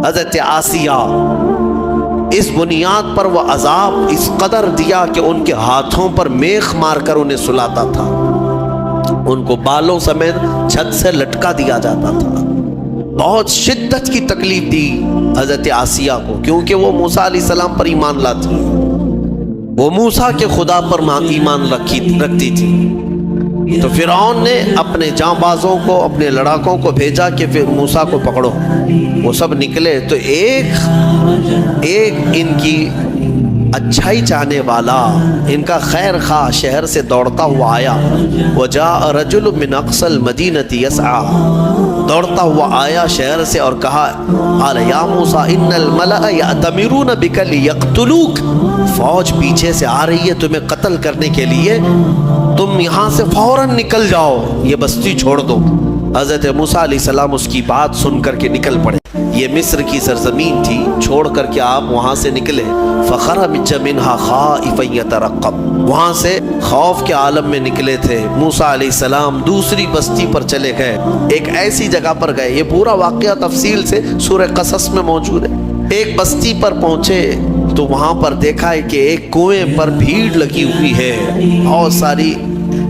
حضرت آسیہ اس بنیاد پر وہ عذاب اس قدر دیا کہ ان کے ہاتھوں پر میخ مار کر انہیں سلاتا تھا، ان کو بالوں سمیت چھت سے لٹکا دیا جاتا تھا۔ بہت شدت کی تکلیف دی حضرت آسیہ کو، کیونکہ وہ موسیٰ علیہ السلام پر ایمان لاتی، وہ موسیٰ کے خدا پر ایمان رکھتی تھی۔ تو فرعون نے اپنے جانبازوں کو، اپنے لڑاکوں کو بھیجا کہ پھر موسیٰ کو پکڑو۔ وہ سب نکلے تو ایک ان کی اچھائی چاہنے والا، ان کا خیر خواہ شہر سے دوڑتا ہوا آیا۔ وجاء رجل من اقصى المدینة یسعى، دوڑتا ہوا آیا شہر سے اور کہا قال یا موسیٰ ان الملأ یأتمرون بک لیقتلوک، فوج پیچھے سے آ رہی ہے تمہیں قتل کرنے کے لیے، تم یہاں سے فوراً نکل جاؤ، یہ بستی چھوڑ دو۔ حضرت موسیٰ علیہ السلام اس کی بات سن کر کے نکل پڑے۔ یہ مصر کی سرزمین تھی، چھوڑ کر کے آپ وہاں سے نکلے۔ فخرج منها خائفا يترقب، وہاں سے خوف کے عالم میں نکلے تھے۔ موسیٰ علیہ السلام دوسری بستی پر چلے گئے، ایک ایسی جگہ پر گئے، یہ پورا واقعہ تفصیل سے سورہ قصص میں موجود ہے۔ ایک بستی پر پہنچے تو وہاں پر دیکھا ہے کہ ایک کنویں پر بھیڑ لگی ہوئی ہے، بہت ساری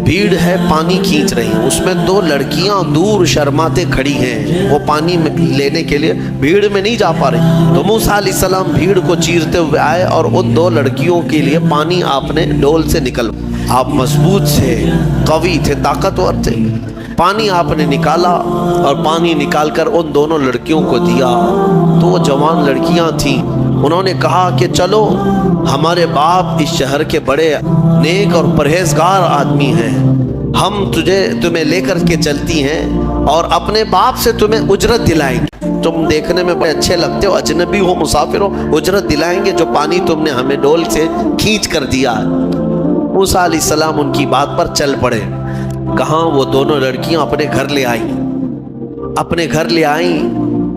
بھیڑ ہے، پانی کھینچ رہی ہیں، اس میں دو لڑکیاں دور شرماتے کھڑی ہیں، وہ پانی لینے کے لیے بھیڑ میں نہیں جا پا رہی۔ تو موسیٰ علیہ السلام بھیڑ کو چیرتے ہوئے آئے اور ان دو لڑکیوں کے لیے پانی آپ نے ڈول سے نکل، آپ مضبوط تھے، قوی تھے، طاقتور تھے، پانی آپ نے نکالا اور پانی نکال کر ان دونوں لڑکیوں کو دیا۔ تو وہ جوان لڑکیاں تھیں، انہوں نے کہا کہ چلو ہمارے باپ اس شہر کے بڑے نیک اور پرہیزگار آدمی ہیں، ہم تمہیں لے کر کے چلتی ہیں اور اپنے باپ سے تمہیں اجرت دلائیں گے، تم دیکھنے میں بڑے اچھے لگتے ہو، اجنبی ہو، مسافر ہو، اجرت دلائیں گے جو پانی تم نے ہمیں ڈول سے کھینچ کر دیا۔ موسیٰ علیہ السلام ان کی بات پر چل پڑے۔ کہاں وہ دونوں لڑکیاں اپنے گھر لے آئیں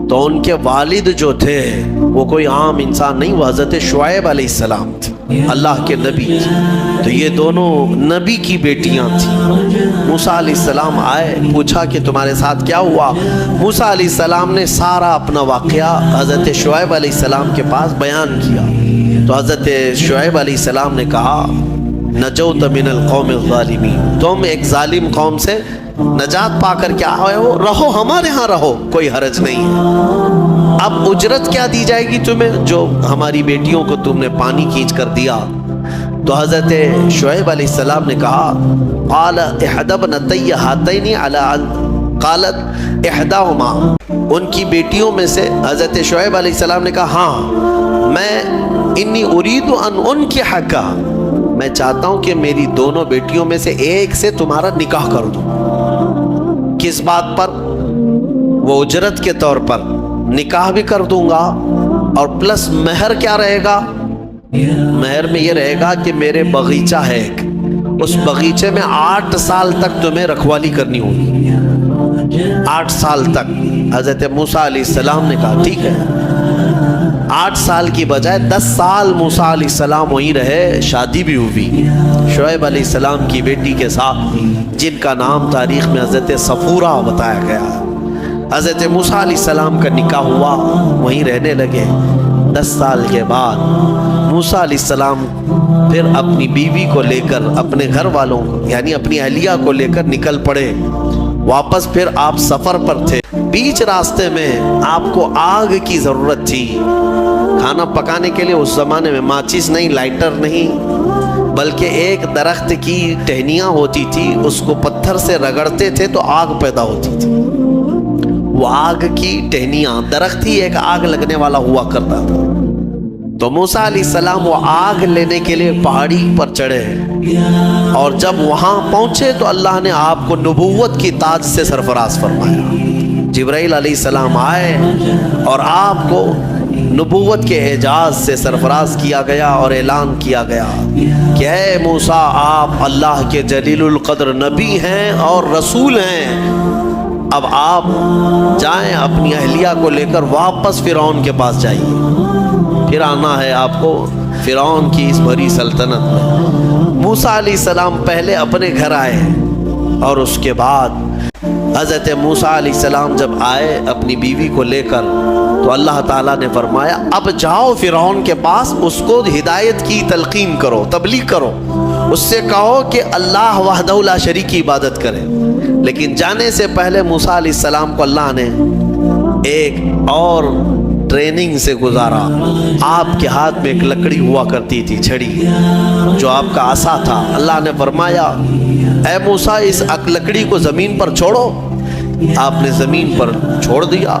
تو ان کے والد جو تھے وہ کوئی عام انسان نہیں، وہ حضرت شعیب علیہ السلام تھے، اللہ کے نبی تھے۔ تو یہ دونوں نبی کی بیٹیاں تھیں۔ موسیٰ علیہ السلام آئے، پوچھا کہ تمہارے ساتھ کیا ہوا؟ موسیٰ علیہ السلام نے سارا اپنا واقعہ حضرت شعیب علیہ السلام کے پاس بیان کیا۔ تو حضرت شعیب علیہ السلام نے کہا نجوت من القوم الظالمین، تم ایک ظالم قوم سے نجات پا کر کے آئے ہو، رہو ہمارے ہاں، رہو، کوئی حرج نہیں ہے۔ اب اجرت کیا دی جائے گی تمہیں جو ہماری بیٹیوں کو تم نے پانی کھینچ کر دیا؟ تو حضرت شعیب علیہ السلام نے کہا قال احدى ابنتي هاتين على ان قالت احداهما، ان کی بیٹیوں میں سے حضرت شعیب علیہ السلام نے کہا ہاں میں انی اريد ان انكحك، میں چاہتا ہوں کہ میری دونوں بیٹیوں میں سے ایک سے تمہارا نکاح کر دوں۔ کس بات پر؟ وہ اجرت کے طور پر نکاح بھی کر دوں گا، اور پلس مہر کیا رہے گا؟ مہر میں یہ رہے گا کہ میرے باغیچہ ہے ایک، اس باغیچے میں 8 سال تک تمہیں رکھوالی کرنی ہوگی، 8 سال تک۔ حضرت موسیٰ علیہ السلام نے کہا ٹھیک ہے۔ 8 سال کی بجائے 10 سال موسیٰ علیہ السلام وہیں رہے، شادی بھی ہوئی شعیب علیہ السلام کی بیٹی کے ساتھ، جن کا نام تاریخ میں حضرت صفورہ بتایا گیا۔ حضرت موسیٰ علیہ السلام کا نکاح ہوا، وہیں رہنے لگے۔ 10 سال کے بعد موسیٰ علیہ السلام پھر اپنی بیوی کو لے کر، اپنے گھر والوں کو یعنی اپنی اہلیہ کو لے کر نکل پڑے واپس۔ پھر آپ سفر پر تھے، بیچ راستے میں آپ کو آگ کی ضرورت تھی، کھانا پکانے کے لیے۔ اس زمانے میں ماچس نہیں، لائٹر نہیں، بلکہ ایک درخت کی ٹہنیاں ہوتی تھی، اس کو پتھر سے رگڑتے تھے تو آگ پیدا ہوتی تھی۔ وہ آگ کی ٹہنیاں، درخت ہی ایک آگ لگنے والا ہوا کرتا تھا۔ تو موسیٰ علیہ السلام وہ آگ لینے کے لیے پہاڑی پر چڑھے، اور جب وہاں پہنچے تو اللہ نے آپ کو نبوت کی تاج سے سرفراز فرمایا۔ جبرائیل علیہ السلام آئے اور آپ کو نبوت کے اعجاز سے سرفراز کیا گیا اور اعلان کیا گیا کہ اے موسیٰ، آپ اللہ کے جلیل القدر نبی ہیں اور رسول ہیں، اب آپ جائیں اپنی اہلیہ کو لے کر واپس فرعون کے پاس جائیے، پھر آنا ہے آپ کو فرعون کی اس بڑی سلطنت میں۔ موسیٰ علیہ السلام پہلے اپنے گھر آئے اور اس کے بعد حضرت موسیٰ علیہ السلام جب آئے اپنی بیوی کو لے کر تو اللہ تعالیٰ نے فرمایا اب جاؤ فرعون کے پاس، اس کو ہدایت کی تلقین کرو، تبلیغ کرو، اس سے کہو کہ اللہ وحدہ لا شریک کی عبادت کرے۔ لیکن جانے سے پہلے موسیٰ علیہ السلام کو اللہ نے ایک اور ٹریننگ سے گزارا۔ آپ کے ہاتھ میں ایک لکڑی ہوا کرتی تھی، چھڑی، جو آپ کا عصا تھا۔ اللہ نے فرمایا اے موسیٰ اس لکڑی کو زمین پر چھوڑو۔ آپ نے زمین پر چھوڑ دیا۔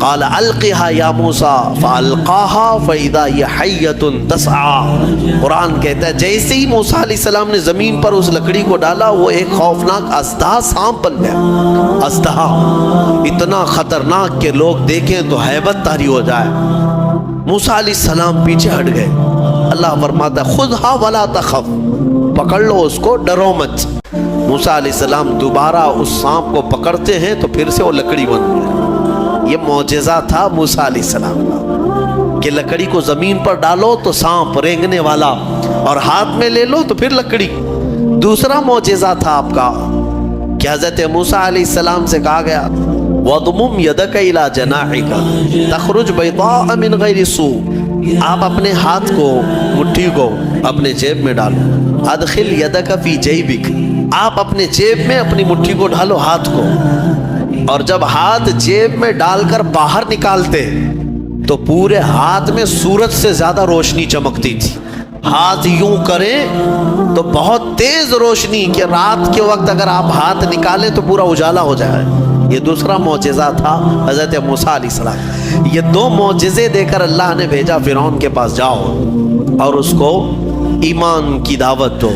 قال القها یا موسیٰ فالقاها فاذا هي حیۃ تسعى۔ قرآن کہتا ہے جیسے ہی موسیٰ علیہ السلام نے زمین پر اس لکڑی کو ڈالا، وہ ایک خوفناک اژدہا سانپ بن گیا۔ اژدہا اتنا خطرناک کہ لوگ دیکھیں تو حیبت طاری ہو جائے۔ موسیٰ علیہ السلام پیچھے ہٹ گئے۔ اللہ فرماتا ہے خذها ولا تخف، پکڑ لو اس کو، ڈرو مت۔ موسیٰ علیہ السلام دوبارہ اس سانپ کو پکڑتے ہیں تو پھر سے وہ لکڑی بن گئی۔ یہ معجزہ تھا موسیٰ علیہ السلام کا کہ لکڑی کو زمین پر ڈالو تو سانپ رینگنے والا، اور ہاتھ میں لے لو تو پھر لکڑی۔ دوسرا معجزہ تھا آپ کا کہ حضرت موسیٰ علیہ السلام سے کہا گیا وَضْمُمْ يَدَكَ إِلَى جَنَاحِكَ تَخْرُجْ بَيْضَاءَ مِنْ غَيْرِ سُوءٍ۔ آپ اپنے ہاتھ کو، مٹھی کو اپنے جیب میں ڈالو۔ اَدْخِلْ يَدَكَ فِي جَيْبِكَ، آپ اپنے جیب میں اپنی مٹھی کو ڈالو، ہاتھ کو، اور جب ہاتھ جیب میں ڈال کر باہر نکالتے تو پورے ہاتھ میں سورج سے زیادہ روشنی چمکتی تھی۔ ہاتھ یوں کریں تو بہت تیز روشنی کہ رات کے وقت اگر آپ ہاتھ نکالیں تو پورا اجالا ہو جائے۔ یہ دوسرا معجزہ تھا حضرت موسیٰ علیہ السلام۔ یہ دو معجزے دے کر اللہ نے بھیجا فرعون کے پاس، جاؤ اور اس کو ایمان کی دعوت دو۔